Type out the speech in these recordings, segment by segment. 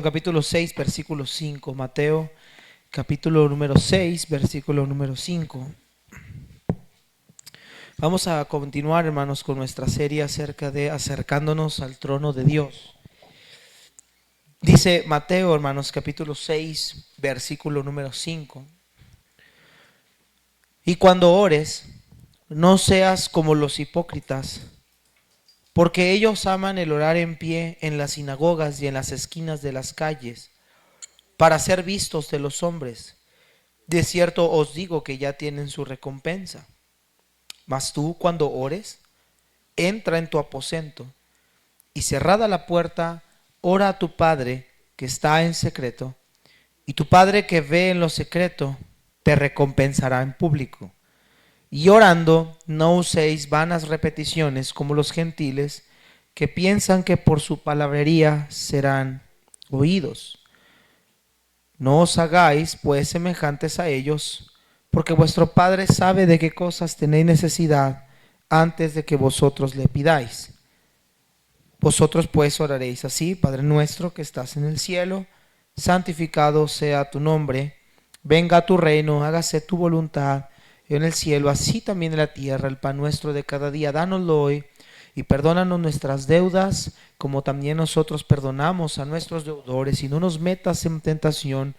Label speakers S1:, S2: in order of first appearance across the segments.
S1: Capítulo 6, versículo 5. Mateo, capítulo número 6, versículo número 5. Vamos a continuar, hermanos, con nuestra serie acerca de acercándonos al trono de Dios. Dice Mateo, hermanos, capítulo 6, versículo número 5. Y cuando ores, no seas como los hipócritas, porque ellos aman el orar en pie en las sinagogas y en las esquinas de las calles, para ser vistos de los hombres. De cierto os digo que ya tienen su recompensa. Mas tú, cuando ores, entra en tu aposento y cerrada la puerta, ora a tu Padre que está en secreto, y tu Padre que ve en lo secreto te recompensará en público. Y orando, no uséis vanas repeticiones como los gentiles, que piensan que por su palabrería serán oídos. No os hagáis pues semejantes a ellos, porque vuestro Padre sabe de qué cosas tenéis necesidad antes de que vosotros le pidáis. Vosotros pues oraréis así: Padre nuestro que estás en el cielo, santificado sea tu nombre, venga a tu reino, hágase tu voluntad en el cielo, así también en la tierra. El pan nuestro de cada día, dánoslo hoy, y perdónanos nuestras deudas, como también nosotros perdonamos a nuestros deudores, y no nos metas en tentación,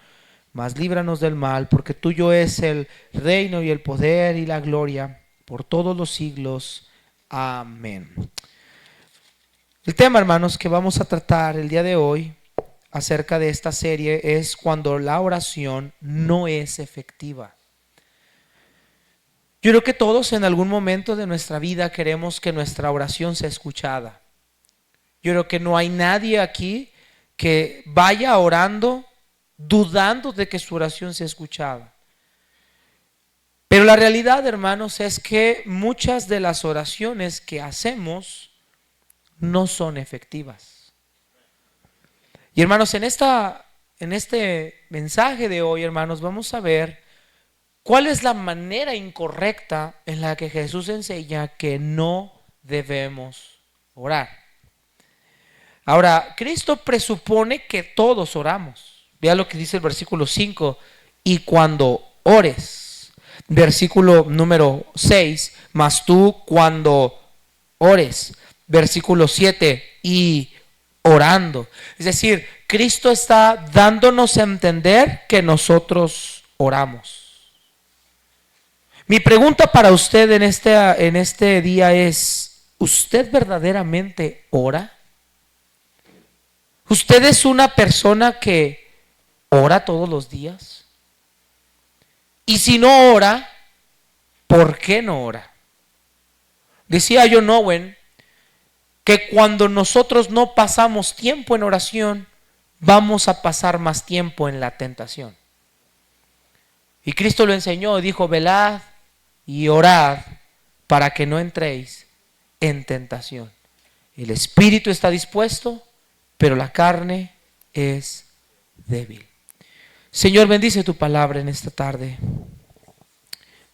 S1: mas líbranos del mal, porque tuyo es el reino y el poder y la gloria por todos los siglos. Amén. El tema, hermanos, que vamos a tratar el día de hoy acerca de esta serie es cuando la oración no es efectiva. Yo creo que todos en algún momento de nuestra vida queremos que nuestra oración sea escuchada. Yo creo que no hay nadie aquí que vaya orando dudando de que su oración sea escuchada. Pero la realidad, hermanos, es que muchas de las oraciones que hacemos no son efectivas. Y hermanos, en este mensaje de hoy, hermanos, vamos a ver cuál es la manera incorrecta en la que Jesús enseña que no debemos orar. Ahora, Cristo presupone que todos oramos. Vea lo que dice el versículo 5. Y cuando ores. Versículo número 6. Mas tú cuando ores. Versículo 7. Y orando. Es decir, Cristo está dándonos a entender que nosotros oramos. Mi pregunta para usted en este día es: ¿usted verdaderamente ora? ¿Usted es una persona que ora todos los días? Y si no ora, ¿por qué no ora? Decía John Owen que cuando nosotros no pasamos tiempo en oración, vamos a pasar más tiempo en la tentación. Y Cristo lo enseñó y dijo: velad y orad para que no entréis en tentación. El espíritu está dispuesto, pero la carne es débil. Señor, bendice tu palabra en esta tarde.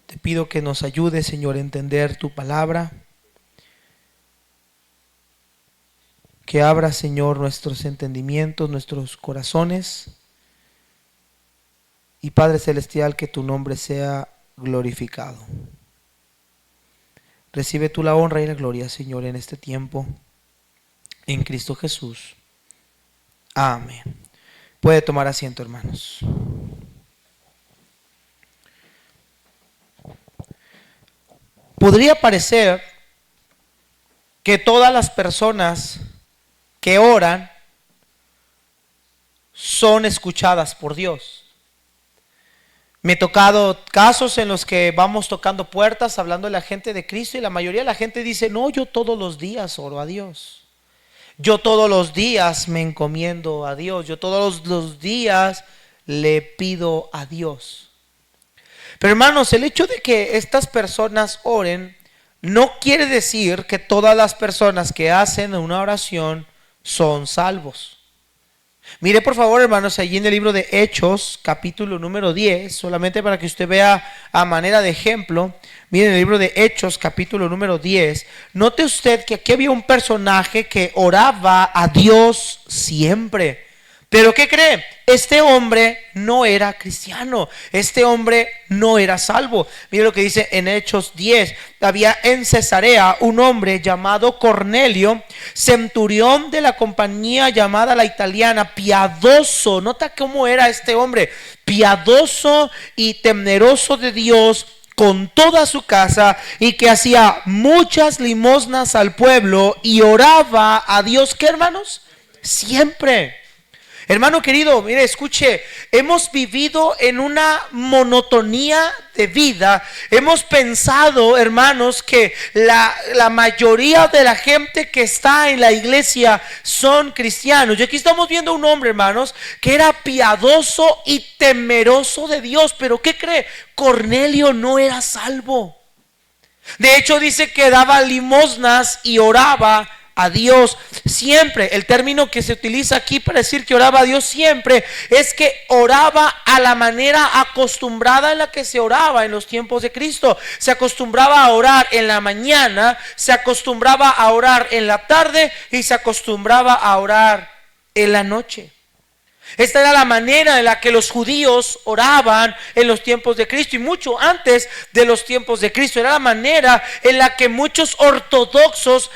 S1: Te pido que nos ayudes, Señor, a entender tu palabra. Que abra, Señor, nuestros entendimientos, nuestros corazones. Y Padre Celestial, que tu nombre sea glorificado. Recibe tú la honra y la gloria, Señor, en este tiempo, en Cristo Jesús. Amén. Puede tomar asiento, hermanos. Podría parecer que todas las personas que oran son escuchadas por Dios. Me he tocado casos en los que vamos tocando puertas hablando de la gente de Cristo y la mayoría de la gente dice: no, yo todos los días oro a Dios. Yo todos los días me encomiendo a Dios. Yo todos los días le pido a Dios. Pero hermanos, el hecho de que estas personas oren no quiere decir que todas las personas que hacen una oración son salvos. Mire por favor, hermanos, allí en el libro de Hechos, capítulo número 10, solamente para que usted vea a manera de ejemplo. Mire en el libro de Hechos, capítulo número 10, note usted que aquí había un personaje que oraba a Dios siempre. Pero ¿qué cree? Este hombre no era cristiano, este hombre no era salvo. Mire lo que dice en Hechos 10. Había en Cesarea un hombre llamado Cornelio, centurión de la compañía llamada la italiana, piadoso. Nota cómo era este hombre, piadoso y temeroso de Dios con toda su casa, y que hacía muchas limosnas al pueblo y oraba a Dios. ¿Qué, hermanos? Siempre. Hermano querido, mire, escuche, hemos vivido en una monotonía de vida. Hemos pensado, hermanos, que la mayoría de la gente que está en la iglesia son cristianos. Y aquí estamos viendo un hombre, hermanos, que era piadoso y temeroso de Dios. Pero ¿qué cree? Cornelio no era salvo. De hecho, dice que daba limosnas y oraba a Dios siempre. El término que se utiliza aquí para decir que oraba a Dios siempre es que oraba a la manera acostumbrada en la que se oraba en los tiempos de Cristo. Se acostumbraba a orar en la mañana, se acostumbraba a orar en la tarde y se acostumbraba a orar en la noche. Esta era la manera en la que los judíos oraban en los tiempos de Cristo, y mucho antes de los tiempos de Cristo. Era la manera en la que muchos ortodoxos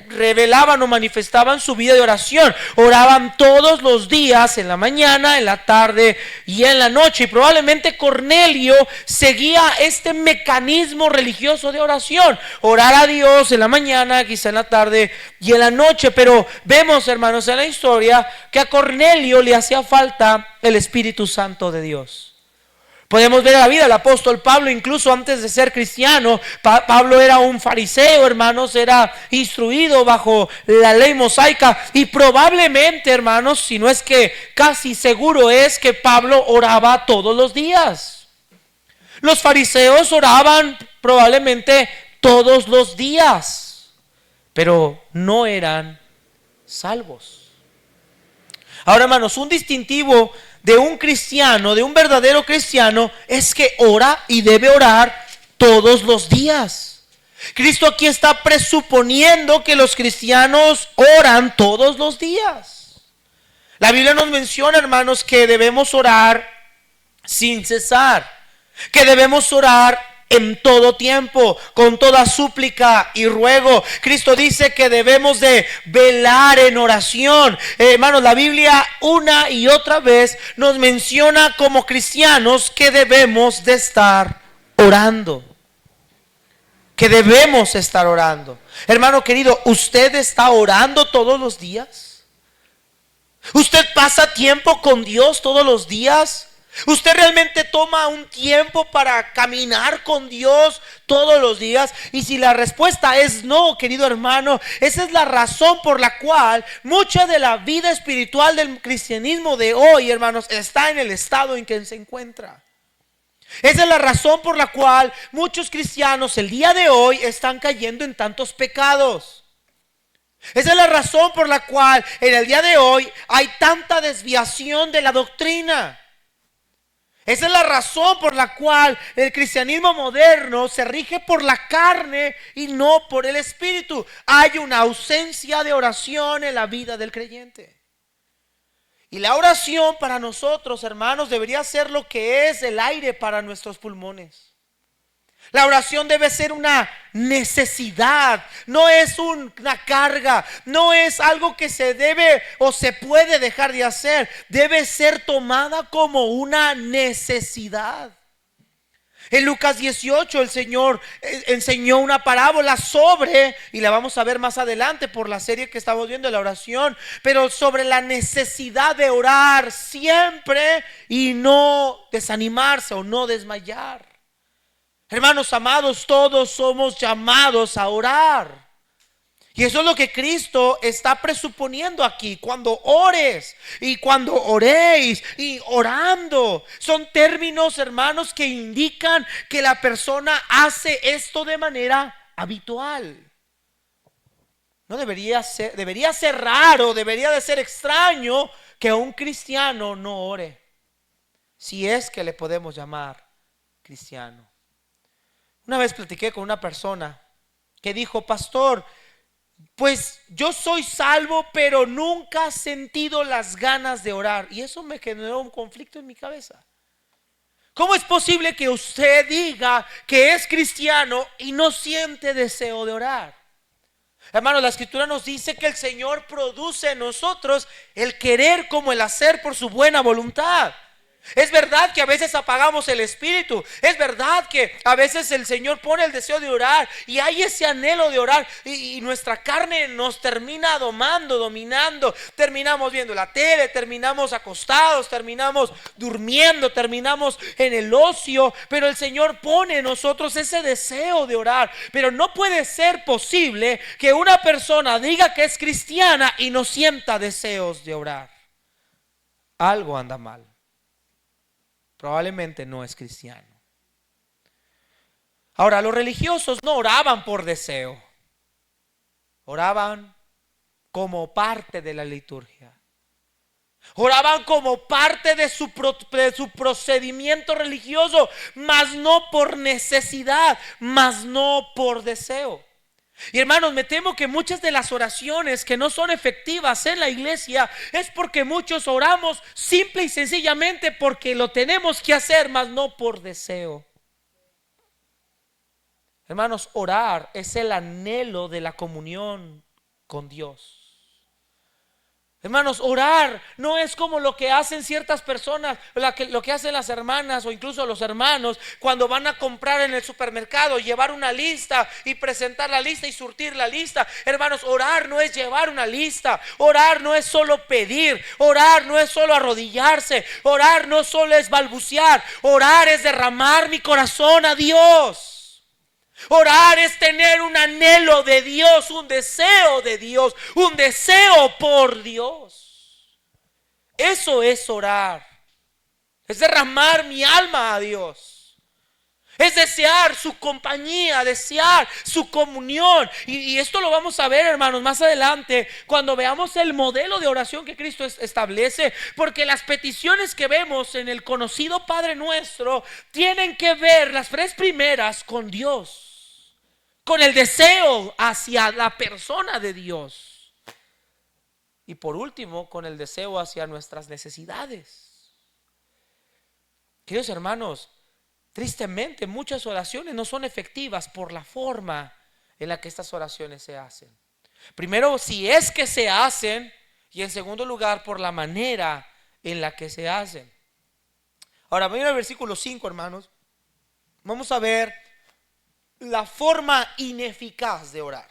S1: revelaban o manifestaban su vida de oración. Oraban todos los días, en la mañana, en la tarde y en la noche. Y probablemente Cornelio seguía este mecanismo religioso de oración: orar a Dios en la mañana, quizá en la tarde y en la noche. Pero vemos, hermanos, en la historia que a Cornelio le hacía falta el Espíritu Santo de Dios. Podemos ver la vida del apóstol Pablo. Incluso antes de ser cristiano, Pablo era un fariseo, hermanos, era instruido bajo la ley mosaica, y probablemente, hermanos, si no es que casi seguro es que Pablo oraba todos los días. Los fariseos oraban probablemente todos los días, pero no eran salvos. Ahora, hermanos, un distintivo de un cristiano, de un verdadero cristiano, es que ora y debe orar todos los días. Cristo aquí está presuponiendo que los cristianos oran todos los días. La Biblia nos menciona, hermanos, que debemos orar sin cesar, que debemos orar en todo tiempo, con toda súplica y ruego. Cristo dice que debemos de velar en oración. Hermanos, la Biblia una y otra vez nos menciona como cristianos que debemos de estar orando. Que debemos estar orando. Hermano querido, ¿usted está orando todos los días? ¿Usted pasa tiempo con Dios todos los días? ¿Usted realmente toma un tiempo para caminar con Dios todos los días? Y si la respuesta es no, querido hermano, esa es la razón por la cual mucha de la vida espiritual del cristianismo de hoy, hermanos, está en el estado en que se encuentra. Esa es la razón por la cual muchos cristianos el día de hoy están cayendo en tantos pecados. Esa es la razón por la cual en el día de hoy hay tanta desviación de la doctrina. Esa es la razón por la cual el cristianismo moderno se rige por la carne y no por el espíritu. Hay una ausencia de oración en la vida del creyente. Y la oración para nosotros, hermanos, debería ser lo que es el aire para nuestros pulmones. La oración debe ser una necesidad, no es una carga, no es algo que se debe o se puede dejar de hacer. Debe ser tomada como una necesidad. En Lucas 18 el Señor enseñó una parábola sobre, y la vamos a ver más adelante por la serie que estamos viendo de la oración, pero sobre la necesidad de orar siempre y no desanimarse o no desmayar. Hermanos amados, todos somos llamados a orar. Y eso es lo que Cristo está presuponiendo aquí. Cuando ores y cuando oréis y orando, son términos, hermanos, que indican que la persona hace esto de manera habitual. No debería ser raro, debería de ser extraño que un cristiano no ore, si es que le podemos llamar cristiano. Una vez platiqué con una persona que dijo: pastor, pues yo soy salvo, pero nunca he sentido las ganas de orar. Y eso me generó un conflicto en mi cabeza. ¿Cómo es posible que usted diga que es cristiano y no siente deseo de orar? Hermanos, la escritura nos dice que el Señor produce en nosotros el querer como el hacer por su buena voluntad. Es verdad que a veces apagamos el espíritu. Es verdad que a veces el Señor pone el deseo de orar y hay ese anhelo de orar y nuestra carne nos termina dominando. Terminamos viendo la tele, terminamos acostados, terminamos durmiendo, terminamos en el ocio. Pero el Señor pone en nosotros ese deseo de orar. Pero no puede ser posible que una persona diga que es cristiana y no sienta deseos de orar. Algo anda mal. Probablemente no es cristiano. Ahora, los religiosos no oraban por deseo. Oraban como parte de la liturgia. Oraban como parte de su procedimiento religioso, mas no por necesidad, mas no por deseo. Y hermanos, me temo que muchas de las oraciones que no son efectivas en la iglesia es porque muchos oramos simple y sencillamente porque lo tenemos que hacer, mas no por deseo. Hermanos, orar es el anhelo de la comunión con Dios. Hermanos, orar no es como lo que hacen ciertas personas, lo que hacen las hermanas o incluso los hermanos cuando van a comprar en el supermercado, llevar una lista y presentar la lista y surtir la lista. Hermanos, orar no es llevar una lista, orar no es solo pedir, orar no es solo arrodillarse, orar no solo es balbucear, orar es derramar mi corazón a Dios. Orar es tener un anhelo de Dios, un deseo de Dios, un deseo por Dios. Eso es orar. Es derramar mi alma a Dios. Es desear su compañía, desear su comunión. Y esto lo vamos a ver, hermanos, más adelante cuando veamos el modelo de oración que Cristo establece. Porque las peticiones que vemos en el conocido Padre Nuestro tienen que ver, las tres primeras, con Dios, con el deseo hacia la persona de Dios. Y por último, con el deseo hacia nuestras necesidades. Queridos hermanos, tristemente muchas oraciones no son efectivas por la forma en la que estas oraciones se hacen. Primero, si es que se hacen, y en segundo lugar, por la manera en la que se hacen. Ahora, ven al versículo 5, hermanos. Vamos a ver la forma ineficaz de orar.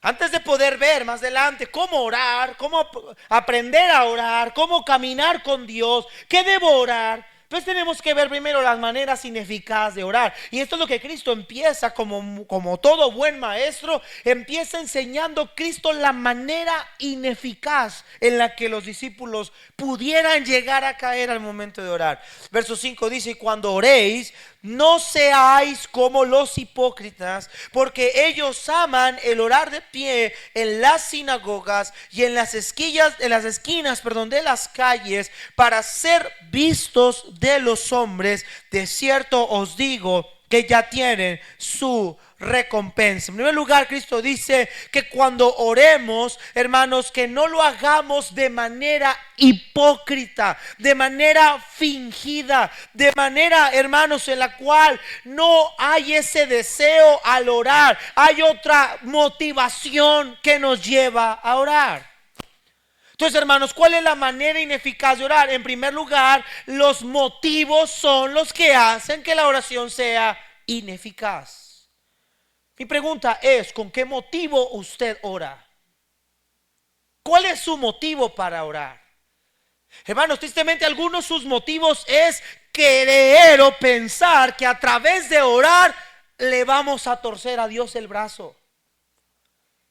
S1: Antes de poder ver más adelante cómo orar, cómo aprender a orar, cómo caminar con Dios, qué debo orar, pues tenemos que ver primero las maneras ineficaces de orar. Y esto es lo que Cristo empieza como todo buen maestro. Empieza enseñando Cristo la manera ineficaz en la que los discípulos pudieran llegar a caer al momento de orar. Verso 5 dice: y cuando oréis, no seáis como los hipócritas, porque ellos aman el orar de pie en las sinagogas y en las esquinas de las calles, para ser vistos de los hombres. De cierto os digo que ya tienen su recompensa. En primer lugar, Cristo dice que cuando oremos, hermanos, que no lo hagamos de manera hipócrita, de manera fingida, de manera, hermanos, en la cual no hay ese deseo al orar. Hay otra motivación que nos lleva a orar. Entonces, hermanos, ¿cuál es la manera ineficaz de orar? En primer lugar, los motivos son los que hacen que la oración sea ineficaz. Mi pregunta es: ¿con qué motivo usted ora? ¿Cuál es su motivo para orar? Hermanos, tristemente algunos sus motivos es creer o pensar que a través de orar le vamos a torcer a Dios el brazo.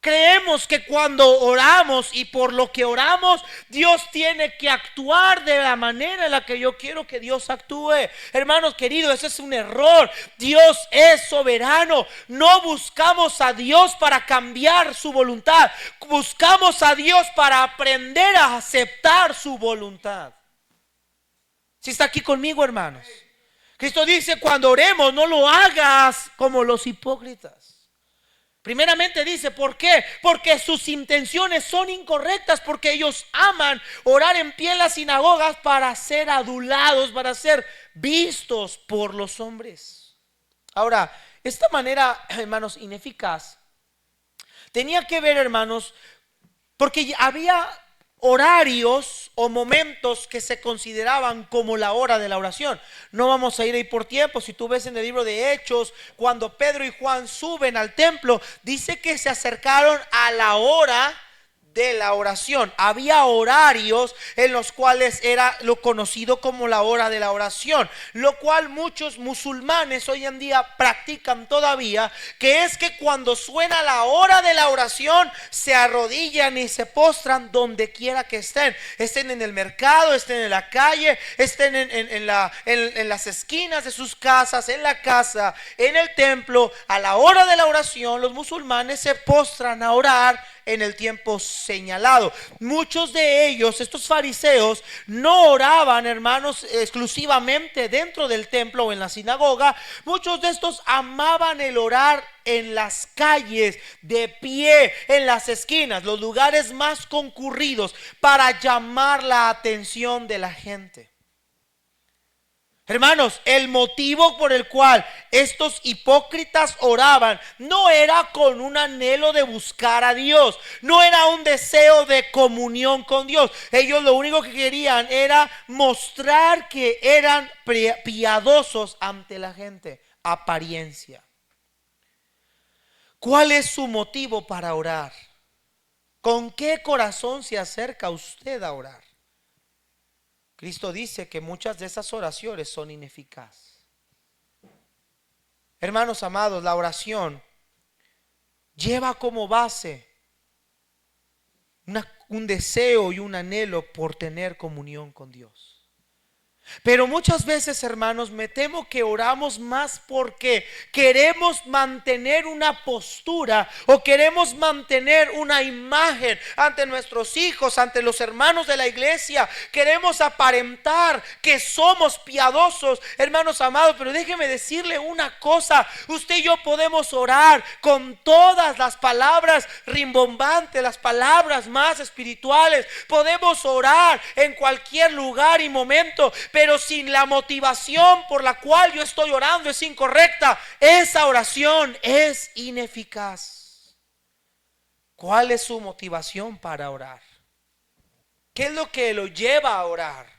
S1: Creemos que cuando oramos y por lo que oramos, Dios tiene que actuar de la manera en la que yo quiero que Dios actúe. Hermanos queridos, ese es un error. Dios es soberano. No buscamos a Dios para cambiar su voluntad. Buscamos a Dios para aprender a aceptar su voluntad. Si está aquí conmigo, hermanos. Cristo dice: cuando oremos, no lo hagas como los hipócritas. Primeramente dice, ¿por qué? Porque sus intenciones son incorrectas, porque ellos aman orar en pie en las sinagogas para ser adulados, para ser vistos por los hombres. Ahora, esta manera, hermanos, ineficaz, tenía que ver, hermanos, porque había horarios o momentos que se consideraban como la hora de la oración. No vamos a ir ahí por tiempo. Si tú ves en el libro de Hechos, cuando Pedro y Juan suben al templo, dice que se acercaron a la hora de la oración. Había horarios en los cuales era lo conocido como la hora de la oración, lo cual muchos musulmanes hoy en día practican todavía, que es que cuando suena la hora de la oración se arrodillan y se postran donde quiera que estén en el mercado, estén en la calle, estén en las esquinas de sus casas, en la casa, en el templo. A la hora de la oración los musulmanes se postran a orar en el tiempo señalado. Muchos de ellos, estos fariseos, no oraban, hermanos, exclusivamente dentro del templo o en la sinagoga. Muchos de estos amaban el orar en las calles, de pie, en las esquinas, los lugares más concurridos, para llamar la atención de la gente. Hermanos, el motivo por el cual estos hipócritas oraban no era con un anhelo de buscar a Dios, no era un deseo de comunión con Dios. Ellos lo único que querían era mostrar que eran piadosos ante la gente, apariencia. ¿Cuál es su motivo para orar? ¿Con qué corazón se acerca usted a orar? Cristo dice que muchas de esas oraciones son ineficaces. Hermanos amados, la oración lleva como base un deseo y un anhelo por tener comunión con Dios. Pero muchas veces, hermanos, me temo que oramos más porque queremos mantener una postura o queremos mantener una imagen ante nuestros hijos, ante los hermanos de la iglesia. Queremos aparentar que somos piadosos, hermanos amados. Pero déjeme decirle una cosa: usted y yo podemos orar con todas las palabras rimbombantes, las palabras más espirituales. Podemos orar en cualquier lugar y momento, pero si la motivación por la cual yo estoy orando es incorrecta, esa oración es ineficaz. ¿Cuál es su motivación para orar? ¿Qué es lo que lo lleva a orar?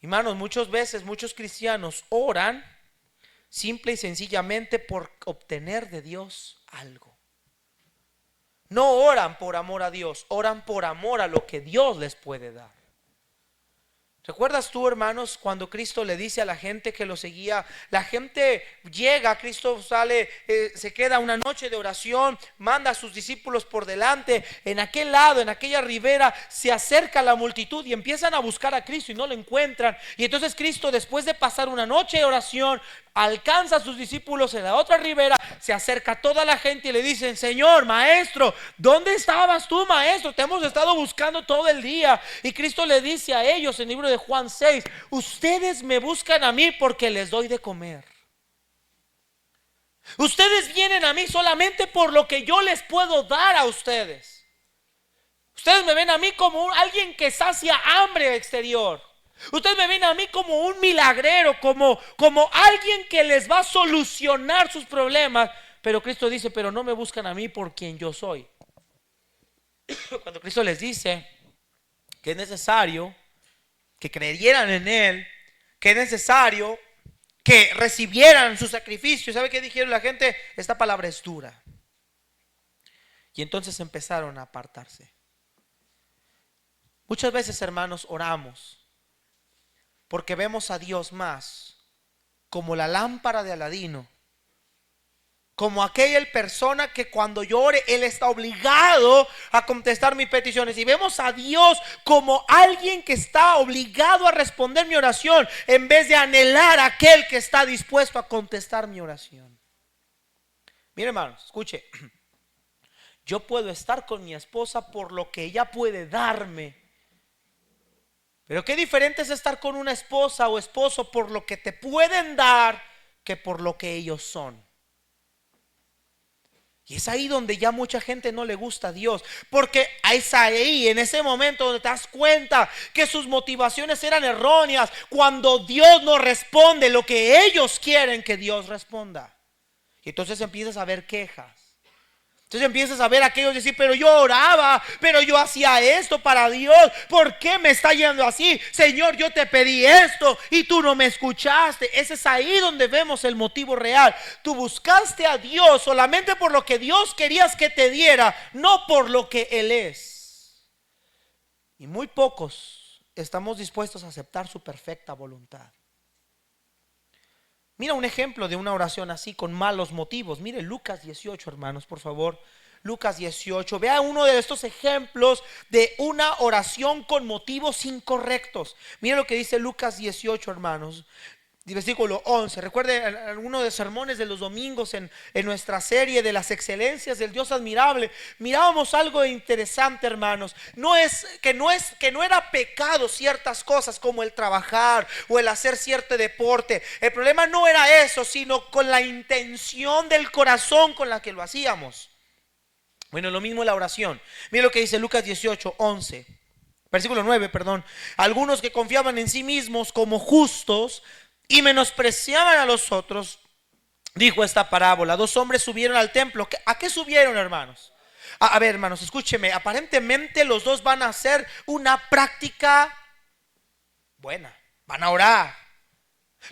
S1: Hermanos, muchas veces muchos cristianos oran simple y sencillamente por obtener de Dios algo. No oran por amor a Dios, oran por amor a lo que Dios les puede dar. ¿Recuerdas tú, hermanos, cuando Cristo le dice a la gente que lo seguía? La gente llega, Cristo sale, se queda una noche de oración, manda a sus discípulos por delante. En aquel lado, en aquella ribera, se acerca la multitud y empiezan a buscar a Cristo y no lo encuentran. Y entonces Cristo, después de pasar una noche de oración, alcanza a sus discípulos en la otra ribera, se acerca a toda la gente y le dicen: Señor, maestro, ¿dónde estabas tú, maestro? Te hemos estado buscando todo el día. Y Cristo le dice a ellos en el libro de Juan 6: ustedes me buscan a mí porque les doy de comer. Ustedes vienen a mí solamente por lo que yo les puedo dar a ustedes. Ustedes me ven a mí como alguien que sacia hambre exterior. Ustedes me ven a mí como un milagrero, como alguien que les va a solucionar sus problemas. Pero Cristo dice: pero no me buscan a mí por quien yo soy. Cuando Cristo les dice que es necesario que creyeran en Él, que es necesario que recibieran su sacrificio, ¿sabe qué dijeron la gente? Esta palabra es dura. Y entonces empezaron a apartarse. Muchas veces, hermanos, oramos porque vemos a Dios más como la lámpara de Aladino, como aquella persona que cuando yo ore, Él está obligado a contestar mis peticiones. Y vemos a Dios como alguien que está obligado a responder mi oración, en vez de anhelar a aquel que está dispuesto a contestar mi oración. Mire, hermanos, escuche. Yo puedo estar con mi esposa por lo que ella puede darme. Pero qué diferente es estar con una esposa o esposo por lo que te pueden dar que por lo que ellos son. Y es ahí donde ya mucha gente no le gusta a Dios, porque es ahí, en ese momento donde te das cuenta que sus motivaciones eran erróneas, cuando Dios no responde lo que ellos quieren que Dios responda. Y entonces empiezas a ver quejas. Entonces empiezas a ver a aquellos decir, pero yo oraba, pero yo hacía esto para Dios, ¿por qué me está yendo así? Señor, yo te pedí esto y tú no me escuchaste. Ese es ahí donde vemos el motivo real. Tú buscaste a Dios solamente por lo que Dios querías que te diera, no por lo que Él es. Y muy pocos estamos dispuestos a aceptar su perfecta voluntad. Mira un ejemplo de una oración así con malos motivos. Mire Lucas 18, hermanos, por favor. Lucas 18. Vea uno de estos ejemplos de una oración con motivos incorrectos. Mire lo que dice Lucas 18, hermanos. Versículo 11. Recuerde alguno de los sermones de los domingos en nuestra serie de las excelencias del Dios admirable. Mirábamos algo interesante, hermanos. No era pecado ciertas cosas como el trabajar o el hacer cierto deporte. El problema no era eso, sino con la intención del corazón con la que lo hacíamos. Bueno, lo mismo la oración. Mira lo que dice Lucas 18, 11. Versículo 9, perdón. Algunos que confiaban en sí mismos como justos y menospreciaban a los otros, dijo esta parábola. Dos hombres subieron al templo. ¿A qué subieron, hermanos? A ver, hermanos, escúcheme. Aparentemente los dos van a hacer una práctica buena. Van a orar.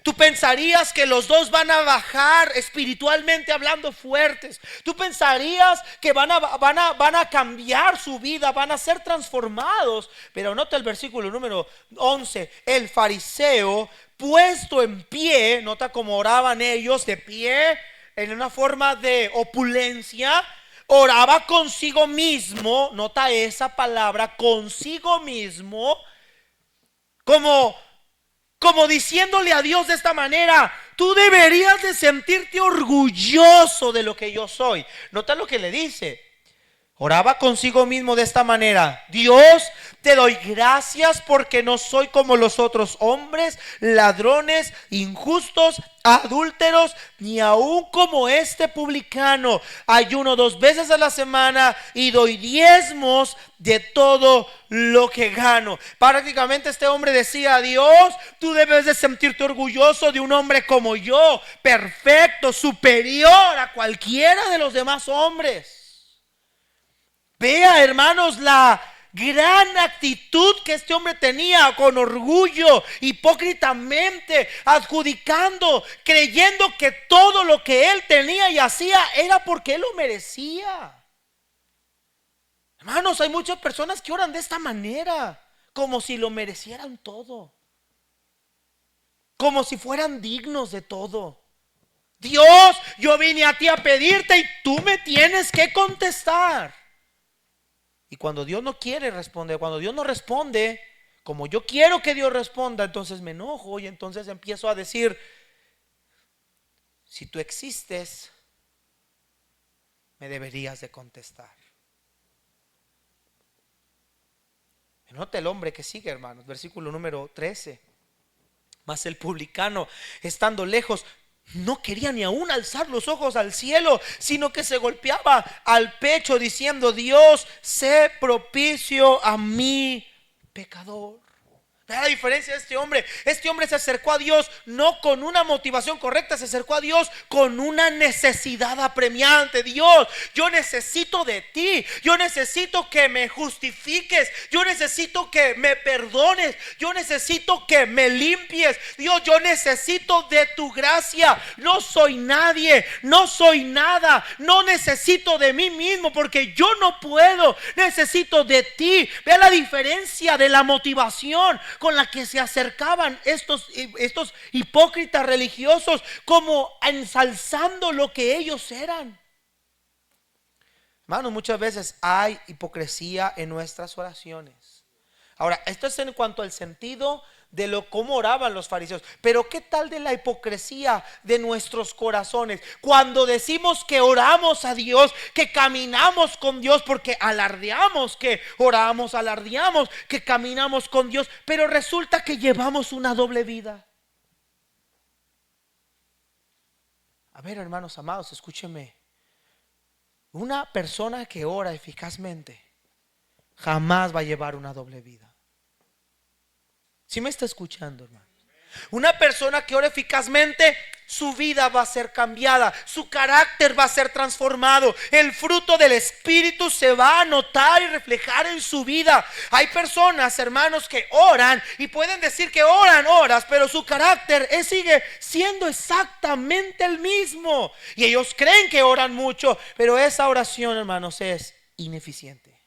S1: Tú pensarías que los dos van a bajar espiritualmente hablando fuertes. Tú pensarías que van a cambiar su vida, van a ser transformados. Pero nota el versículo número 11. El fariseo, puesto en pie, nota cómo oraban ellos, de pie, en una forma de opulencia, oraba consigo mismo. Nota esa palabra, consigo mismo, como diciéndole a Dios de esta manera: tú deberías de sentirte orgulloso de lo que yo soy. Nota lo que le dice. Oraba consigo mismo de esta manera: Dios, te doy gracias porque no soy como los otros hombres, ladrones, injustos, adúlteros, ni aún como este publicano. Ayuno 2 veces a la semana y doy diezmos de todo lo que gano. Prácticamente este hombre decía: Dios, tú debes de sentirte orgulloso de un hombre como yo, perfecto, superior a cualquiera de los demás hombres. Vea, hermanos, la gran actitud que este hombre tenía, con orgullo, hipócritamente, adjudicando, creyendo que todo lo que él tenía y hacía era porque él lo merecía. Hermanos, hay muchas personas que oran de esta manera, como si lo merecieran todo, como si fueran dignos de todo. Dios, yo vine a ti a pedirte y tú me tienes que contestar. Y cuando Dios no quiere responder, cuando Dios no responde como yo quiero que Dios responda, entonces me enojo y entonces empiezo a decir: si tú existes, me deberías de contestar. Nota el hombre que sigue, hermanos, versículo número 13. Mas el publicano, estando lejos, no quería ni aún alzar los ojos al cielo, sino que se golpeaba al pecho diciendo: Dios, sé propicio a mí, pecador. Vea la diferencia de este hombre. Este hombre se acercó a Dios no con una motivación correcta, se acercó a Dios con una necesidad apremiante. Dios, yo necesito de ti. Yo necesito que me justifiques. Yo necesito que me perdones. Yo necesito que me limpies. Dios, yo necesito de tu gracia. No soy nadie, no soy nada. No necesito de mí mismo porque yo no puedo. Necesito de ti. Vea la diferencia de la motivación con la que se acercaban estos hipócritas religiosos, como ensalzando lo que ellos eran. Hermanos, muchas veces hay hipocresía en nuestras oraciones. Ahora, esto es en cuanto al sentido de cómo oraban los fariseos. Pero ¿qué tal de la hipocresía de nuestros corazones? Cuando decimos que oramos a Dios, que caminamos con Dios, porque alardeamos que oramos, alardeamos que caminamos con Dios, pero resulta que llevamos una doble vida. A ver, hermanos amados, escúchenme. Una persona que ora eficazmente jamás va a llevar una doble vida. ¿Sí me está escuchando, hermano? Una persona que ora eficazmente, su vida va a ser cambiada, su carácter va a ser transformado, el fruto del Espíritu se va a notar y reflejar en su vida. Hay personas, hermanos, que oran y pueden decir que oran horas, pero su carácter sigue siendo exactamente el mismo. Y ellos creen que oran mucho, pero esa oración, hermanos, es ineficiente.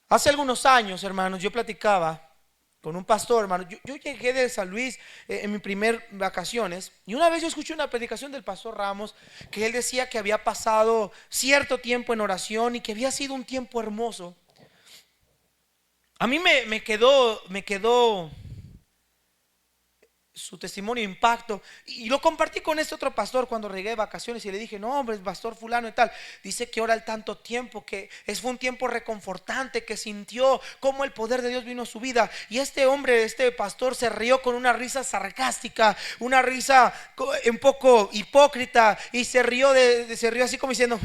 S1: Hace algunos años, hermanos, yo platicaba con un pastor, hermano. Yo llegué de San Luis en mi primer vacaciones, y una vez yo escuché una predicación del pastor Ramos, que él decía que había pasado cierto tiempo en oración y que había sido un tiempo hermoso. A mí me quedó su testimonio impacto, y lo compartí con este otro pastor cuando llegué de vacaciones, y le dije: no, hombre, pastor fulano y tal, dice que ora el tanto tiempo, que fue un tiempo reconfortante, que sintió cómo el poder de Dios vino a su vida. Y este hombre, este pastor, se rió con una risa sarcástica, una risa un poco hipócrita, y se rió así como diciendo: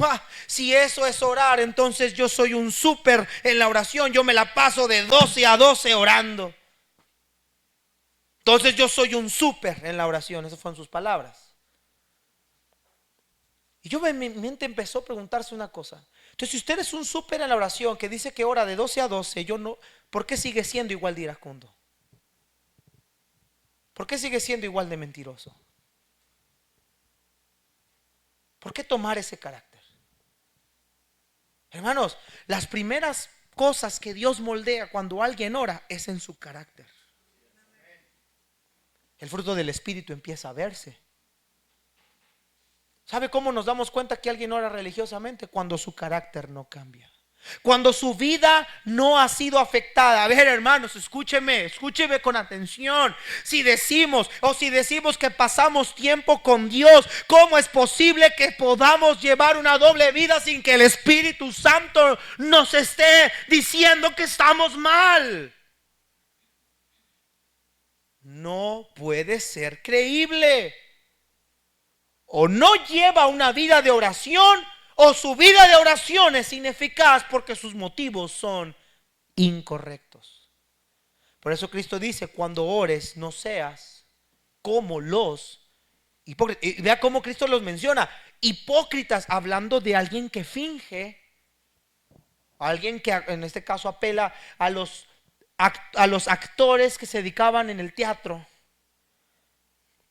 S1: si eso es orar, entonces yo soy un súper en la oración, yo me la paso de 12 a 12 orando. Entonces yo soy un súper en la oración. Esas fueron sus palabras. Y mi mente empezó a preguntarse una cosa. Entonces, si usted es un súper en la oración que dice que ora de 12 a 12, yo no, ¿por qué sigue siendo igual de iracundo? ¿Por qué sigue siendo igual de mentiroso? ¿Por qué tomar ese carácter? Hermanos, las primeras cosas que Dios moldea cuando alguien ora es en su carácter. El fruto del Espíritu empieza a verse. ¿Sabe cómo nos damos cuenta que alguien ora religiosamente? Cuando su carácter no cambia, cuando su vida no ha sido afectada. A ver, hermanos, escúcheme con atención. Si decimos que pasamos tiempo con Dios, ¿cómo es posible que podamos llevar una doble vida sin que el Espíritu Santo nos esté diciendo que estamos mal? No puede ser creíble. O no lleva una vida de oración, o su vida de oración es ineficaz porque sus motivos son incorrectos. Por eso Cristo dice: cuando ores, no seas como los hipócritas. Y vea cómo Cristo los menciona: hipócritas, hablando de alguien que finge, alguien que en este caso apela a los actores que se dedicaban en el teatro.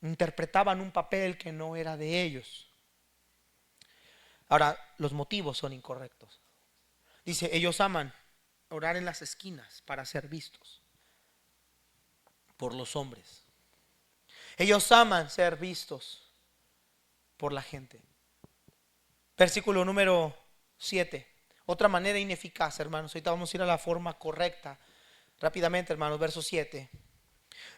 S1: Interpretaban un papel que no era de ellos. Ahora, los motivos son incorrectos. Dice: ellos aman orar en las esquinas para ser vistos por los hombres. Ellos aman ser vistos por la gente. Versículo número 7. Otra manera ineficaz, hermanos. Ahorita vamos a ir a la forma correcta rápidamente, hermanos. Verso 7.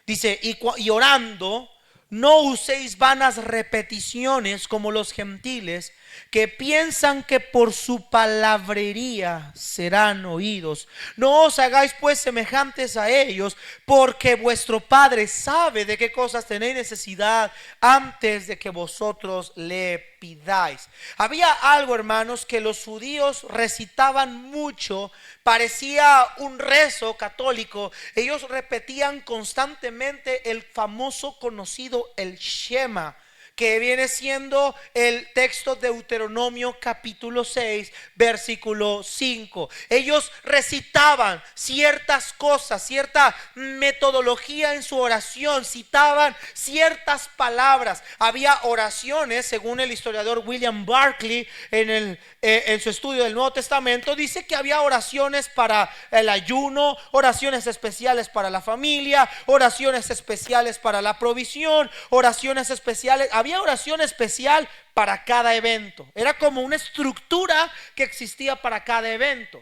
S1: Dice: y orando, no uséis vanas repeticiones como los gentiles, que piensan que por su palabrería serán oídos. No os hagáis pues semejantes a ellos, porque vuestro Padre sabe de qué cosas tenéis necesidad antes de que vosotros le pidáis. Había algo, hermanos, que los judíos recitaban mucho. Parecía un rezo católico. Ellos repetían constantemente el famoso conocido el Shema, que viene siendo el texto de Deuteronomio capítulo 6 versículo 5. Ellos recitaban ciertas cosas, cierta metodología en su oración, citaban ciertas palabras. Había oraciones, según el historiador William Barclay en su estudio del Nuevo Testamento, dice que había oraciones para el ayuno, oraciones especiales para la familia, oraciones especiales para la provisión, oraciones especiales. Había oración especial para cada evento. Era como una estructura que existía para cada evento.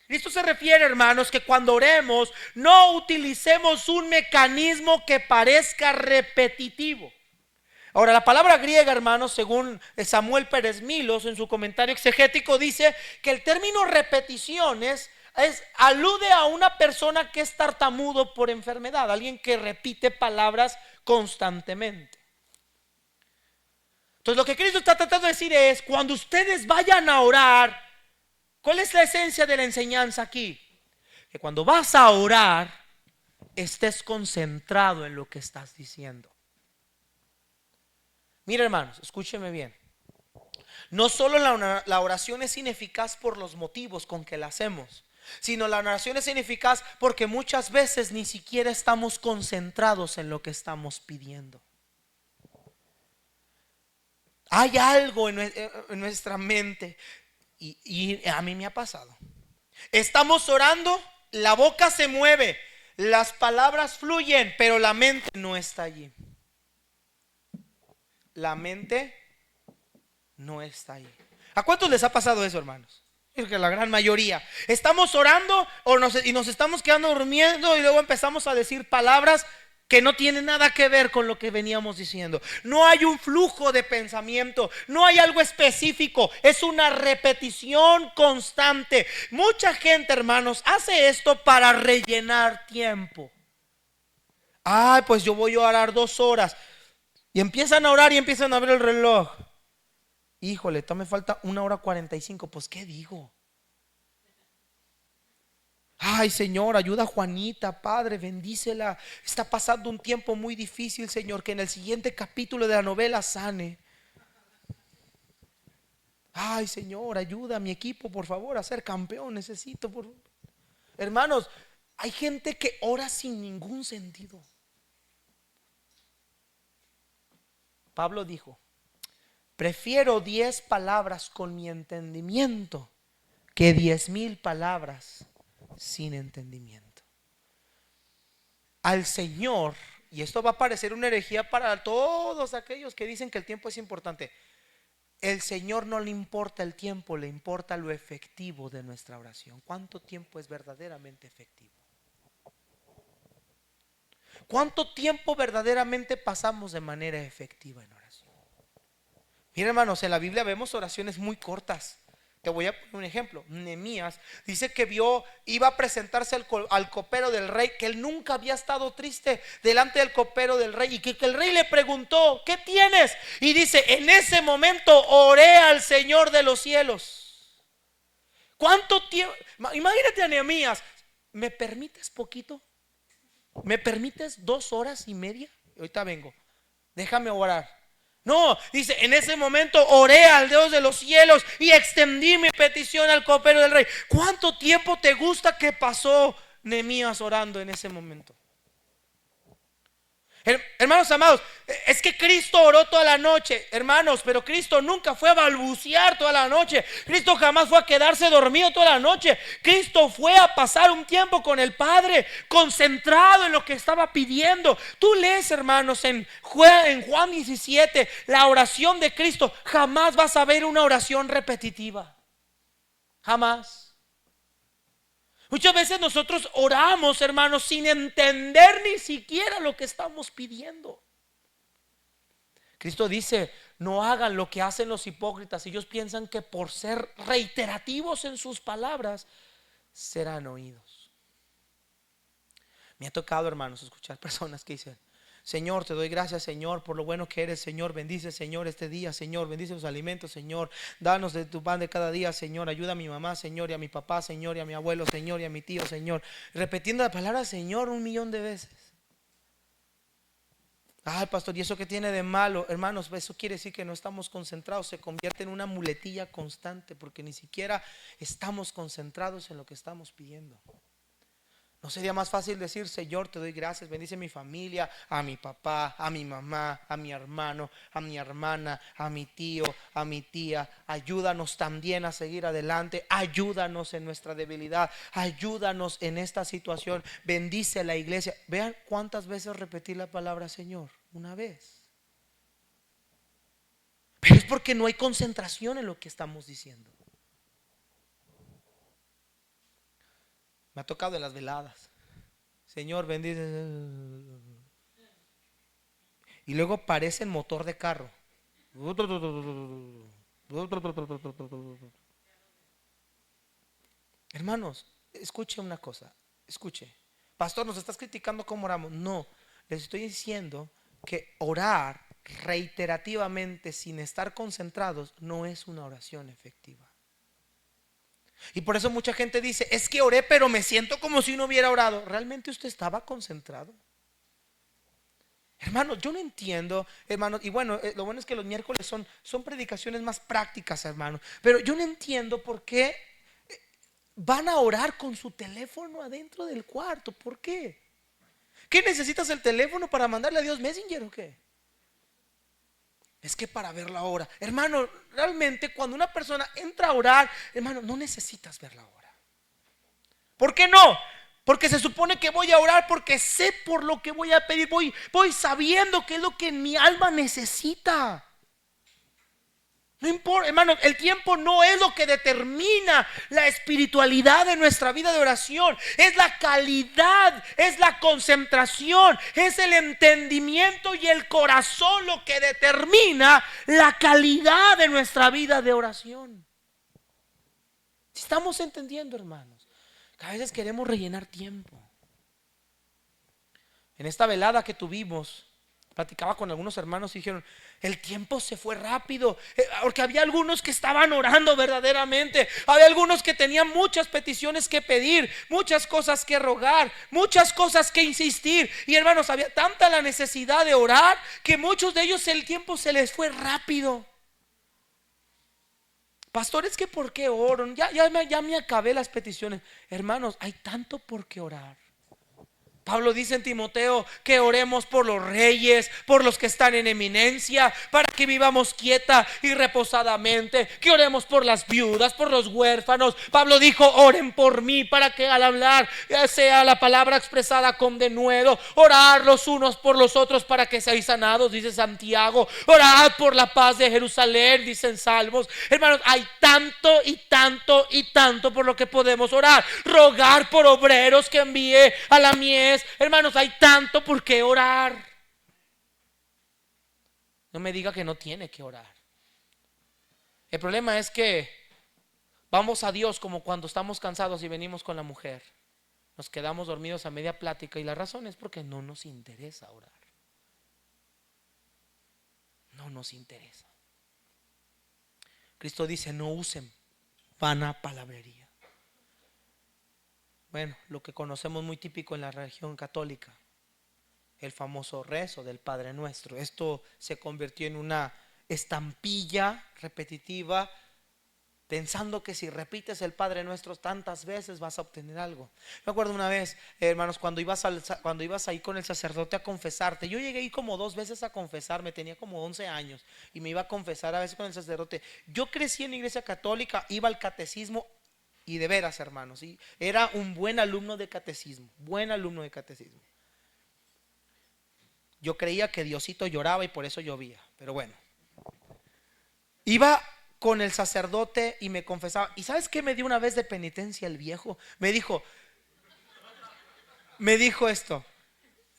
S1: Esto se refiere, hermanos, que cuando oremos no utilicemos un mecanismo que parezca repetitivo. Ahora, la palabra griega, hermanos, según Samuel Pérez Milos en su comentario exegético, dice que el término repeticiones alude a una persona que es tartamudo por enfermedad, alguien que repite palabras constantemente. Entonces lo que Cristo está tratando de decir es, cuando ustedes vayan a orar, ¿cuál es la esencia de la enseñanza aquí? Que cuando vas a orar, estés concentrado en lo que estás diciendo. Mira, hermanos, escúcheme bien. No solo la oración es ineficaz por los motivos con que la hacemos, sino la oración es ineficaz porque muchas veces ni siquiera estamos concentrados en lo que estamos pidiendo. Hay algo en nuestra mente y a mí me ha pasado. Estamos orando, la boca se mueve, las palabras fluyen, pero la mente no está allí. La mente no está ahí. ¿A cuántos les ha pasado eso, hermanos? Creo que la gran mayoría. Estamos orando y nos estamos quedando durmiendo y luego empezamos a decir palabras que no tienen nada que ver con lo que veníamos diciendo. No hay un flujo de pensamiento, no hay algo específico, es una repetición constante. Mucha gente, hermanos, hace esto para rellenar tiempo. Ay, pues yo voy a orar 2 horas. Y empiezan a orar y empiezan a ver el reloj. Híjole, todavía me falta 1 hora 45. Pues ¿qué digo? Ay, Señor, ayuda a Juanita, Padre, bendícela. Está pasando un tiempo muy difícil, Señor, que en el siguiente capítulo de la novela sane. Ay, Señor, ayuda a mi equipo, por favor, a ser campeón. Necesito, Hermanos, hay gente que ora sin ningún sentido. Pablo dijo: prefiero 10 palabras con mi entendimiento que 10,000 palabras sin entendimiento. Al Señor, y esto va a parecer una herejía para todos aquellos que dicen que el tiempo es importante, el Señor no le importa el tiempo, le importa lo efectivo de nuestra oración. ¿Cuánto tiempo es verdaderamente efectivo? ¿Cuánto tiempo verdaderamente pasamos de manera efectiva en oración? Miren, hermanos, en la Biblia vemos oraciones muy cortas. Te voy a poner un ejemplo. Nehemías dice que iba a presentarse al copero del rey, que él nunca había estado triste delante del copero del rey, y que el rey le preguntó: ¿qué tienes? Y dice: en ese momento oré al Señor de los cielos. ¿Cuánto tiempo? Imagínate a Nehemías: ¿me permites poquito? ¿Me permites 2 horas y media? Ahorita vengo, déjame orar. No, dice: en ese momento oré al Dios de los cielos y extendí mi petición al copero del rey. ¿Cuánto tiempo te gusta que pasó Nehemías orando en ese momento? Hermanos amados, es que Cristo oró toda la noche, hermanos, pero Cristo nunca fue a balbucear toda la noche. Cristo jamás fue a quedarse dormido toda la noche. Cristo fue a pasar un tiempo con el Padre, concentrado en lo que estaba pidiendo. Tú lees, hermanos, en Juan 17, la oración de Cristo. Jamás vas a ver una oración repetitiva. Jamás. Muchas veces nosotros oramos, hermanos, sin entender ni siquiera lo que estamos pidiendo. Cristo dice: no hagan lo que hacen los hipócritas. Ellos piensan que por ser reiterativos en sus palabras serán oídos. Me ha tocado, hermanos, escuchar personas que dicen: Señor, te doy gracias, Señor, por lo bueno que eres, Señor. Bendice, Señor, este día, Señor. Bendice los alimentos, Señor. Danos de tu pan de cada día, Señor. Ayuda a mi mamá, Señor, y a mi papá, Señor, y a mi abuelo, Señor, y a mi tío, Señor. Repitiendo la palabra Señor 1,000,000 de veces. Ay, pastor, ¿y eso qué tiene de malo? Hermanos, eso quiere decir que no estamos concentrados. Se convierte en una muletilla constante, porque ni siquiera estamos concentrados en lo que estamos pidiendo. ¿No sería más fácil decir: Señor, te doy gracias, bendice a mi familia, a mi papá, a mi mamá, a mi hermano, a mi hermana, a mi tío, a mi tía? Ayúdanos también a seguir adelante. Ayúdanos en nuestra debilidad. Ayúdanos en esta situación. Bendice la iglesia. Vean cuántas veces repetí la palabra Señor. Una vez. Pero es porque no hay concentración en lo que estamos diciendo. Me ha tocado en las veladas: Señor, bendice. Y luego parece el motor de carro. Hermanos, escuche una cosa. Escuche. Pastor, ¿nos estás criticando cómo oramos? No, les estoy diciendo que orar reiterativamente sin estar concentrados, no es una oración efectiva. Y por eso mucha gente dice, es que oré pero me siento como si no hubiera orado. ¿Realmente usted estaba concentrado? Hermanos, yo no entiendo, hermanos, y bueno, lo bueno es que los miércoles son predicaciones más prácticas, hermanos, pero yo no entiendo por qué van a orar con su teléfono adentro del cuarto. ¿Por qué? ¿Qué necesitas el teléfono para mandarle a Dios Messenger o qué? Es que para ver la hora, hermano, realmente cuando una persona entra a orar, hermano, no necesitas ver la hora. ¿Por qué no? Porque se supone que voy a orar porque sé por lo que voy a pedir. Voy sabiendo qué es lo que mi alma necesita. No importa, hermano, el tiempo no es lo que determina la espiritualidad de nuestra vida de oración. Es la calidad, es la concentración, es el entendimiento y el corazón lo que determina la calidad de nuestra vida de oración. ¿Estamos entendiendo, hermanos? Que a veces queremos rellenar tiempo. En esta velada que tuvimos, platicaba con algunos hermanos y dijeron, el tiempo se fue rápido, porque había algunos que estaban orando verdaderamente, había algunos que tenían muchas peticiones que pedir, muchas cosas que rogar, muchas cosas que insistir. Y hermanos, había tanta la necesidad de orar que muchos de ellos el tiempo se les fue rápido. Pastor, es que ¿por qué oro? Ya me acabé las peticiones. Hermanos, hay tanto por qué orar. Pablo dice en Timoteo que oremos por los reyes, por los que están en eminencia, para que vivamos quieta y reposadamente, que oremos por las viudas, por los huérfanos. Pablo dijo, oren por mí, para que al hablar sea la palabra expresada con denuedo. Orar los unos por los otros para que seáis sanados, dice Santiago. Orad por la paz de Jerusalén, dicen Salmos. Hermanos, hay tanto y tanto y tanto por lo que podemos orar. Rogar por obreros que envíe a la mies. Hermanos, hay tanto por qué orar. No me diga que no tiene que orar. El problema es que vamos a Dios como cuando estamos cansados y venimos con la mujer. Nos quedamos dormidos a media plática y la razón es porque no nos interesa orar. No nos interesa. Cristo dice, no usen vana palabrería. Bueno, lo que conocemos muy típico en la religión católica, el famoso rezo del Padre Nuestro. Esto se convirtió en una estampilla repetitiva, pensando que si repites el Padre Nuestro tantas veces vas a obtener algo. Me acuerdo una vez, hermanos, cuando ibas ahí con el sacerdote a confesarte. Yo llegué ahí como 2 veces a confesarme, tenía como 11 años y me iba a confesar a veces con el sacerdote. Yo crecí en la iglesia católica, iba al catecismo. Y de veras, hermanos, ¿sí? Era un buen alumno de catecismo. Buen alumno de catecismo. Yo creía que Diosito lloraba y por eso llovía. Pero bueno, iba con el sacerdote y me confesaba. ¿Y sabes qué me dio una vez de penitencia el viejo? Me dijo esto: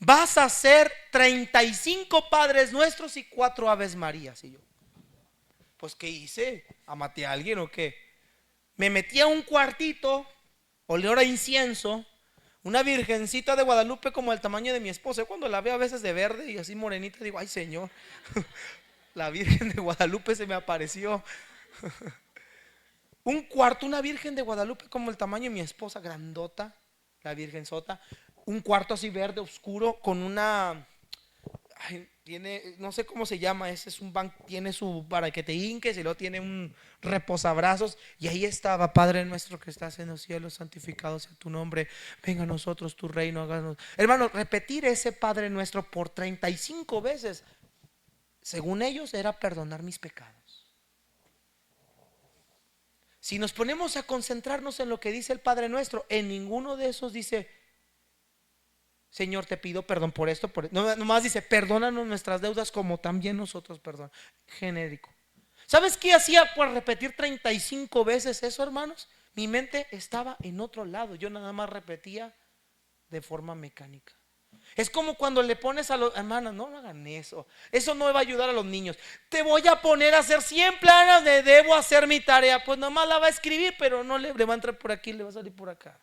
S1: vas a hacer 35 Padres Nuestros y 4 Aves Marías. Y yo, pues ¿qué hice? ¿Amaté a alguien o qué? Me metí a un cuartito, olor a incienso, una virgencita de Guadalupe como el tamaño de mi esposa. Cuando la veo a veces de verde y así morenita, digo, ay Señor, la Virgen de Guadalupe se me apareció. Un cuarto, una Virgen de Guadalupe como el tamaño de mi esposa, grandota, la virgenzota. Un cuarto así verde oscuro con una... tiene, no sé cómo se llama, ese es un banco, tiene su, para que te hinques, y luego tiene un reposabrazos, y ahí estaba: Padre nuestro que estás en los cielos, santificado sea tu nombre, venga a nosotros tu reino, háganos. Hermanos, repetir ese Padre nuestro por 35 veces, según ellos, era perdonar mis pecados. Si nos ponemos a concentrarnos en lo que dice el Padre nuestro, en ninguno de esos dice: Señor, te pido perdón por esto, no, nomás dice: perdónanos nuestras deudas como también nosotros perdonamos. Genérico. ¿Sabes qué hacía por repetir 35 veces eso, hermanos? Mi mente estaba en otro lado. Yo nada más repetía de forma mecánica. Es como cuando le pones a los hermanos: no hagan eso, eso no va a ayudar a los niños. Te voy a poner a hacer 100 planas de debo hacer mi tarea. Pues nomás la va a escribir, pero no le va a entrar por aquí, le va a salir por acá.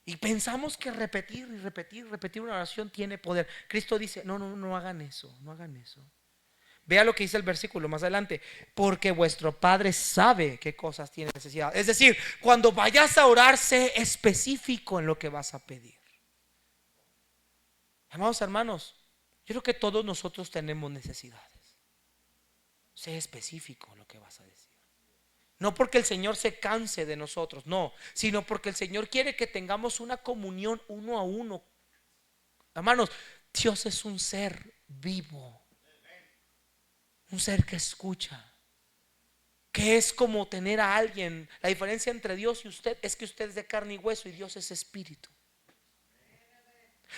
S1: Y pensamos que repetir y repetir y repetir una oración tiene poder. Cristo dice, no, no, no hagan eso, no hagan eso. Vea lo que dice el versículo más adelante. Porque vuestro Padre sabe qué cosas tiene necesidad. Es decir, cuando vayas a orar, sé específico en lo que vas a pedir. Amados hermanos, yo creo que todos nosotros tenemos necesidades. Sé específico en lo que vas a decir. No porque el Señor se canse de nosotros, no, sino porque el Señor quiere que tengamos una comunión uno a uno. Hermanos, Dios es un ser vivo, un ser que escucha, que es como tener a alguien. La diferencia entre Dios y usted es que usted es de carne y hueso y Dios es espíritu.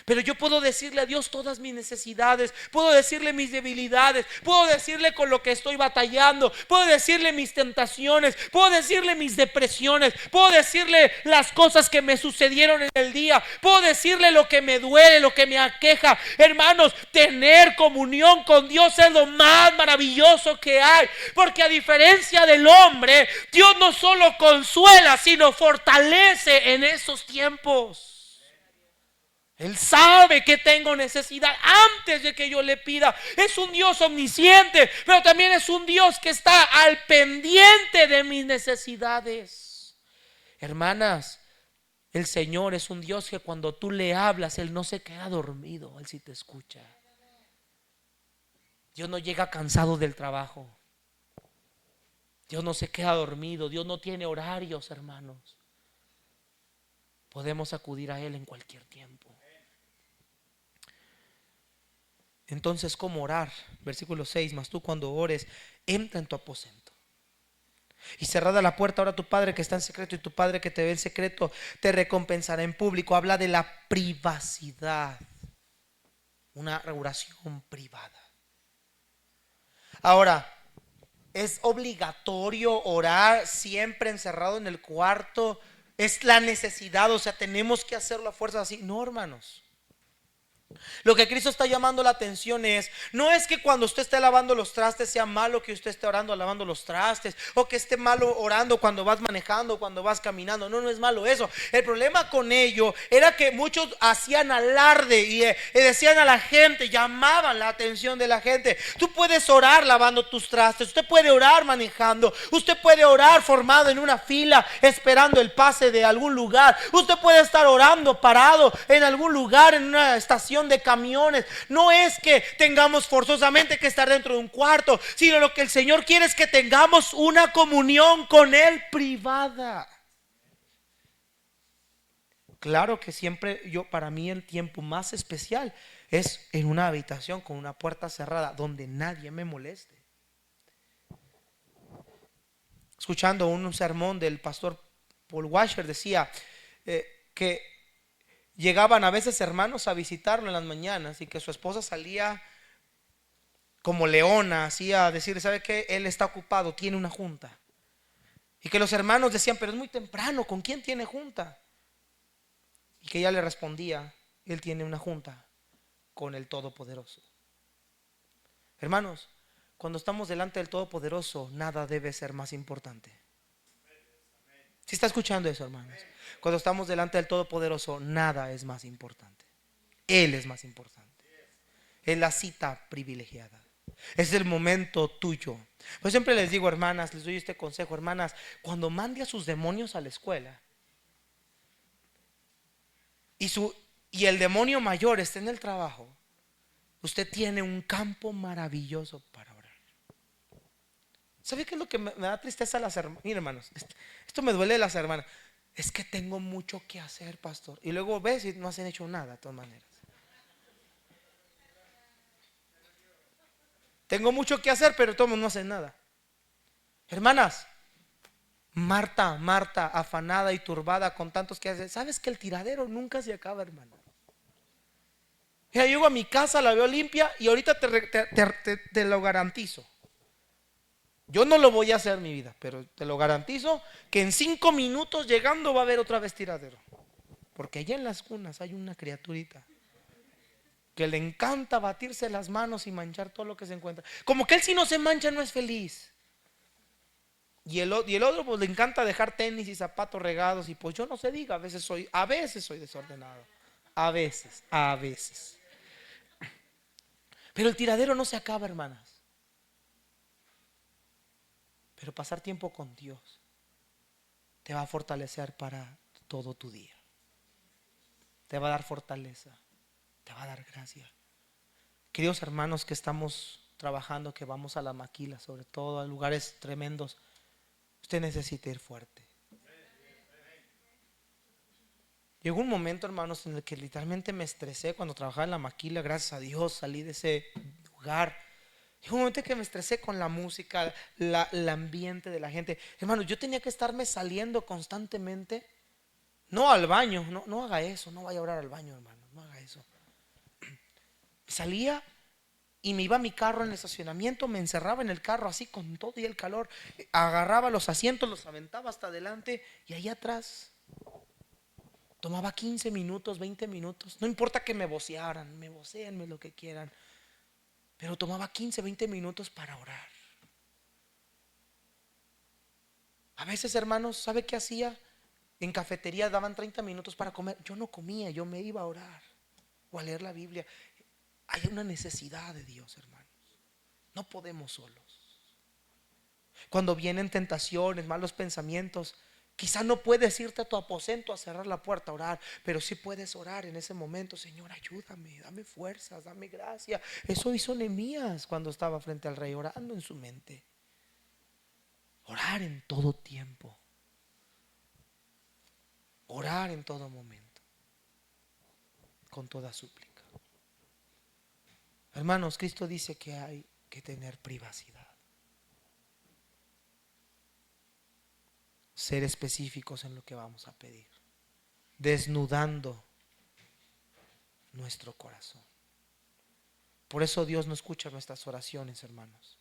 S1: Pero yo puedo decirle a Dios todas mis necesidades, puedo decirle mis debilidades, puedo decirle con lo que estoy batallando, puedo decirle mis tentaciones, puedo decirle mis depresiones, puedo decirle las cosas que me sucedieron en el día, puedo decirle lo que me duele, lo que me aqueja. Hermanos, tener comunión con Dios es lo más maravilloso que hay, porque a diferencia del hombre, Dios no solo consuela, sino fortalece en esos tiempos. Él sabe que tengo necesidad antes de que yo le pida. Es un Dios omnisciente, pero también es un Dios que está al pendiente de mis necesidades. Hermanas, el Señor es un Dios que cuando tú le hablas, Él no se queda dormido, Él sí te escucha. Dios no llega cansado del trabajo. Dios no se queda dormido. Dios no tiene horarios, hermanos. Podemos acudir a Él en cualquier tiempo. Entonces, ¿cómo orar? Versículo 6, mas tú cuando ores, entra en tu aposento y cerrada la puerta, ora a tu Padre que está en secreto, y tu Padre que te ve en secreto te recompensará en público. Habla de la privacidad, una oración privada. Ahora, ¿es obligatorio orar siempre encerrado en el cuarto? ¿Es la necesidad? O sea, ¿tenemos que hacerlo a fuerza así? No, hermanos. Lo que Cristo está llamando la atención es, no es que cuando usted esté lavando los trastes sea malo que usted esté orando lavando los trastes, o que esté malo orando cuando vas manejando, cuando vas caminando. No, no es malo eso. El problema con ello era que muchos hacían alarde y decían a la gente, llamaban la atención de la gente. Tú puedes orar lavando tus trastes, usted puede orar manejando, usted puede orar formado en una fila esperando el pase de algún lugar, usted puede estar orando parado en algún lugar, en una estación de camiones. No es que tengamos forzosamente que estar dentro de un cuarto, sino lo que el Señor quiere es que tengamos una comunión con Él privada. Claro que siempre para mí el tiempo más especial es en una habitación con una puerta cerrada donde nadie me moleste. Escuchando un sermón del pastor Paul Washer, decía que llegaban a veces hermanos a visitarlo en las mañanas y que su esposa salía como leona, así a decir, ¿sabe qué? Él está ocupado, tiene una junta. Y que los hermanos decían, pero es muy temprano, ¿con quién tiene junta? Y que ella le respondía, él tiene una junta con el Todopoderoso. Hermanos, cuando estamos delante del Todopoderoso, nada debe ser más importante. ¿Sí está escuchando eso, hermanos? Cuando estamos delante del Todopoderoso, nada es más importante. Él es más importante. Es la cita privilegiada. Es el momento tuyo. Pues siempre les digo, hermanas, les doy este consejo, hermanas, cuando mande a sus demonios a la escuela y el demonio mayor está en el trabajo, usted tiene un campo maravilloso para orar. ¿Sabe qué es lo que me da tristeza a las hermanas? Miren, hermanos, esto me duele de las hermanas. Es que tengo mucho que hacer, pastor. Y luego ves y no hacen hecho nada, de todas maneras. Tengo mucho que hacer, pero todos no hacen nada. Hermanas, Marta, afanada y turbada con tantos que hace. ¿Sabes que el tiradero nunca se acaba, hermano? Ya llego a mi casa, la veo limpia y ahorita te lo garantizo. Yo no lo voy a hacer, mi vida, pero te lo garantizo que en 5 minutos llegando va a haber otra vez tiradero. Porque allá en las cunas hay una criaturita que le encanta batirse las manos y manchar todo lo que se encuentra. Como que él si no se mancha no es feliz. Y el otro pues le encanta dejar tenis y zapatos regados. Y pues yo no se diga, a veces soy desordenado. A veces. Pero el tiradero no se acaba, hermanas. Pero pasar tiempo con Dios te va a fortalecer para todo tu día. Te va a dar fortaleza, te va a dar gracia. Queridos hermanos que estamos trabajando, que vamos a la maquila, sobre todo a lugares tremendos, usted necesita ir fuerte. Llegó un momento, hermanos, en el que literalmente me estresé cuando trabajaba en la maquila. Gracias a Dios salí de ese lugar. Llegó un momento en que me estresé con la música, el ambiente de la gente. Hermanos, yo tenía que estarme saliendo constantemente. No al baño, no haga eso, no vaya a orar al baño, hermano, no haga eso. Salía y me iba a mi carro en el estacionamiento, me encerraba en el carro así con todo y el calor, agarraba los asientos, los aventaba hasta adelante y ahí atrás tomaba 15 minutos, 20 minutos, no importa que me vocearan, me vocéenme lo que quieran, pero tomaba 15, 20 minutos para orar. A veces, hermanos, ¿sabe qué hacía? En cafetería daban 30 minutos para comer. Yo no comía, yo me iba a orar o a leer la Biblia. Hay una necesidad de Dios, hermanos. No podemos solos. Cuando vienen tentaciones, malos pensamientos, quizá no puedes irte a tu aposento a cerrar la puerta a orar, pero sí puedes orar en ese momento. Señor, ayúdame, dame fuerzas, dame gracia. Eso hizo Nehemías cuando estaba frente al rey, orando en su mente. Orar en todo tiempo. Orar en todo momento, con toda súplica. Hermanos, Cristo dice que hay que tener privacidad. Ser específicos en lo que vamos a pedir, desnudando nuestro corazón. Por eso Dios no escucha nuestras oraciones, hermanos,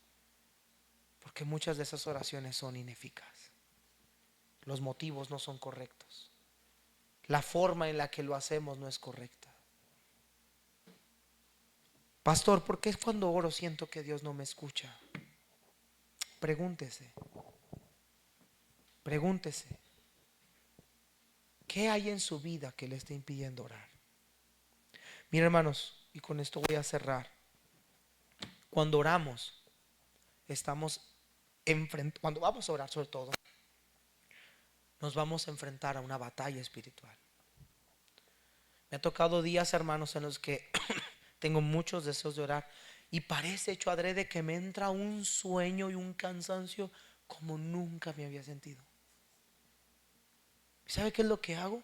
S1: porque muchas de esas oraciones son ineficaces. Los motivos no son correctos. La forma en la que lo hacemos no es correcta. Pastor, ¿por qué cuando oro siento que Dios no me escucha? Pregúntese. ¿Qué hay en su vida que le esté impidiendo orar? Mira, hermanos, y con esto voy a cerrar. Cuando oramos, cuando vamos a orar sobre todo, nos vamos a enfrentar a una batalla espiritual. Me ha tocado días, hermanos, en los que tengo muchos deseos de orar y parece hecho adrede que me entra un sueño y un cansancio como nunca me había sentido. ¿Sabe qué es lo que hago?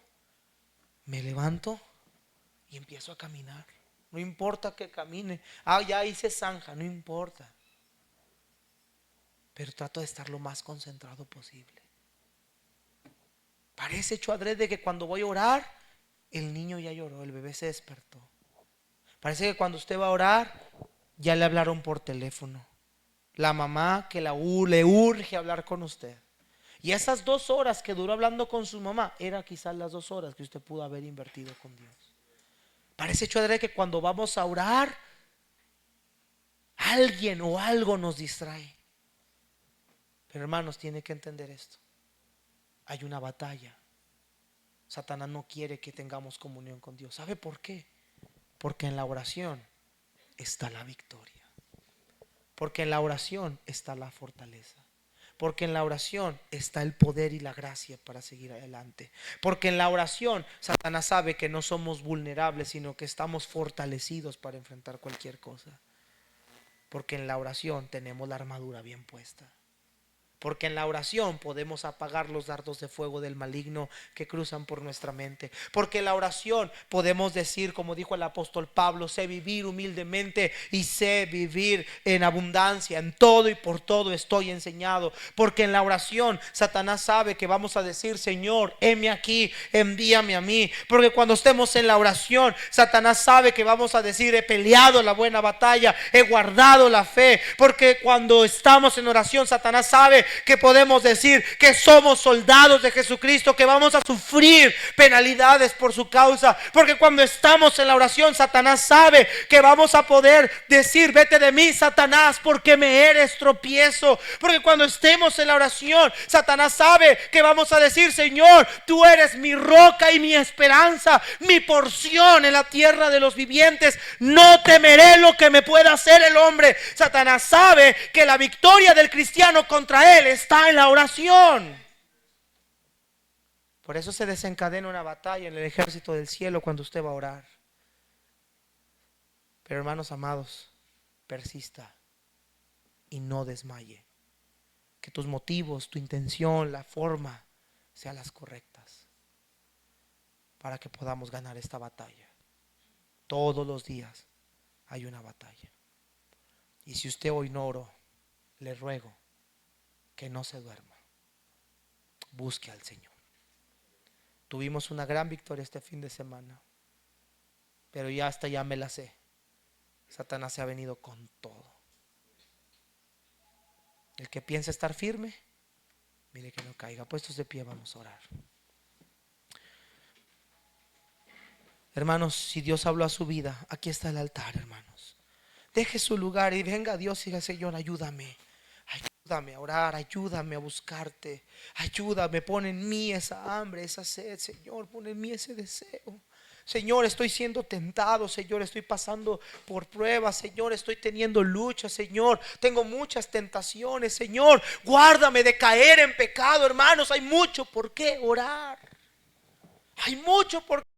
S1: Me levanto y empiezo a caminar. No importa que camine. Ya hice zanja, no importa. Pero trato de estar lo más concentrado posible. Parece hecho adrede que cuando voy a orar, el niño ya lloró, el bebé se despertó. Parece que cuando usted va a orar, ya le hablaron por teléfono. La mamá que le urge hablar con usted. Y esas 2 horas que duró hablando con su mamá, era quizás las 2 horas que usted pudo haber invertido con Dios. Parece hecho adrede que cuando vamos a orar, alguien o algo nos distrae. Pero hermanos, tiene que entender esto. Hay una batalla. Satanás no quiere que tengamos comunión con Dios. ¿Sabe por qué? Porque en la oración está la victoria. Porque en la oración está la fortaleza. Porque en la oración está el poder y la gracia para seguir adelante. Porque en la oración Satanás sabe que no somos vulnerables, sino que estamos fortalecidos para enfrentar cualquier cosa. Porque en la oración tenemos la armadura bien puesta. Porque en la oración podemos apagar los dardos de fuego del maligno que cruzan por nuestra mente. Porque en la oración podemos decir, como dijo el apóstol Pablo, sé vivir humildemente y sé vivir en abundancia. En todo y por todo estoy enseñado. Porque en la oración Satanás sabe que vamos a decir, Señor, heme aquí, envíame a mí. Porque cuando estemos en la oración, Satanás sabe que vamos a decir, he peleado la buena batalla, he guardado la fe. Porque cuando estamos en oración, Satanás sabe que podemos decir que somos soldados de Jesucristo, que vamos a sufrir penalidades por su causa. Porque cuando estamos en la oración, Satanás sabe que vamos a poder decir: vete de mí, Satanás, porque me eres tropiezo. Porque cuando estemos en la oración, Satanás sabe que vamos a decir: Señor, tú eres mi roca y mi esperanza, mi porción en la tierra de los vivientes. No temeré lo que me pueda hacer el hombre. Satanás sabe que la victoria del cristiano contra él está en la oración. Por eso se desencadena una batalla en el ejército del cielo cuando usted va a orar. Pero hermanos amados, persista y no desmaye. Que tus motivos, tu intención, la forma sean las correctas para que podamos ganar esta batalla. Todos los días hay una batalla. Y si usted hoy no oró, le ruego que no se duerma. Busque al Señor. Tuvimos una gran victoria este fin de semana, pero ya me la sé. Satanás se ha venido con todo. El que piensa estar firme, mire que no caiga. Puestos de pie, vamos a orar. Hermanos, si Dios habló a su vida, aquí está el altar, hermanos. Deje su lugar y venga a Dios y diga: Señor, ayúdame. Ayúdame a orar, ayúdame a buscarte. Ayúdame, pon en mí esa hambre, esa sed, Señor, pon en mí ese deseo. Señor, estoy siendo tentado, Señor, estoy pasando por pruebas, Señor, estoy teniendo luchas, Señor, tengo muchas tentaciones, Señor, guárdame de caer en pecado, hermanos. Hay mucho por qué orar. Hay mucho por qué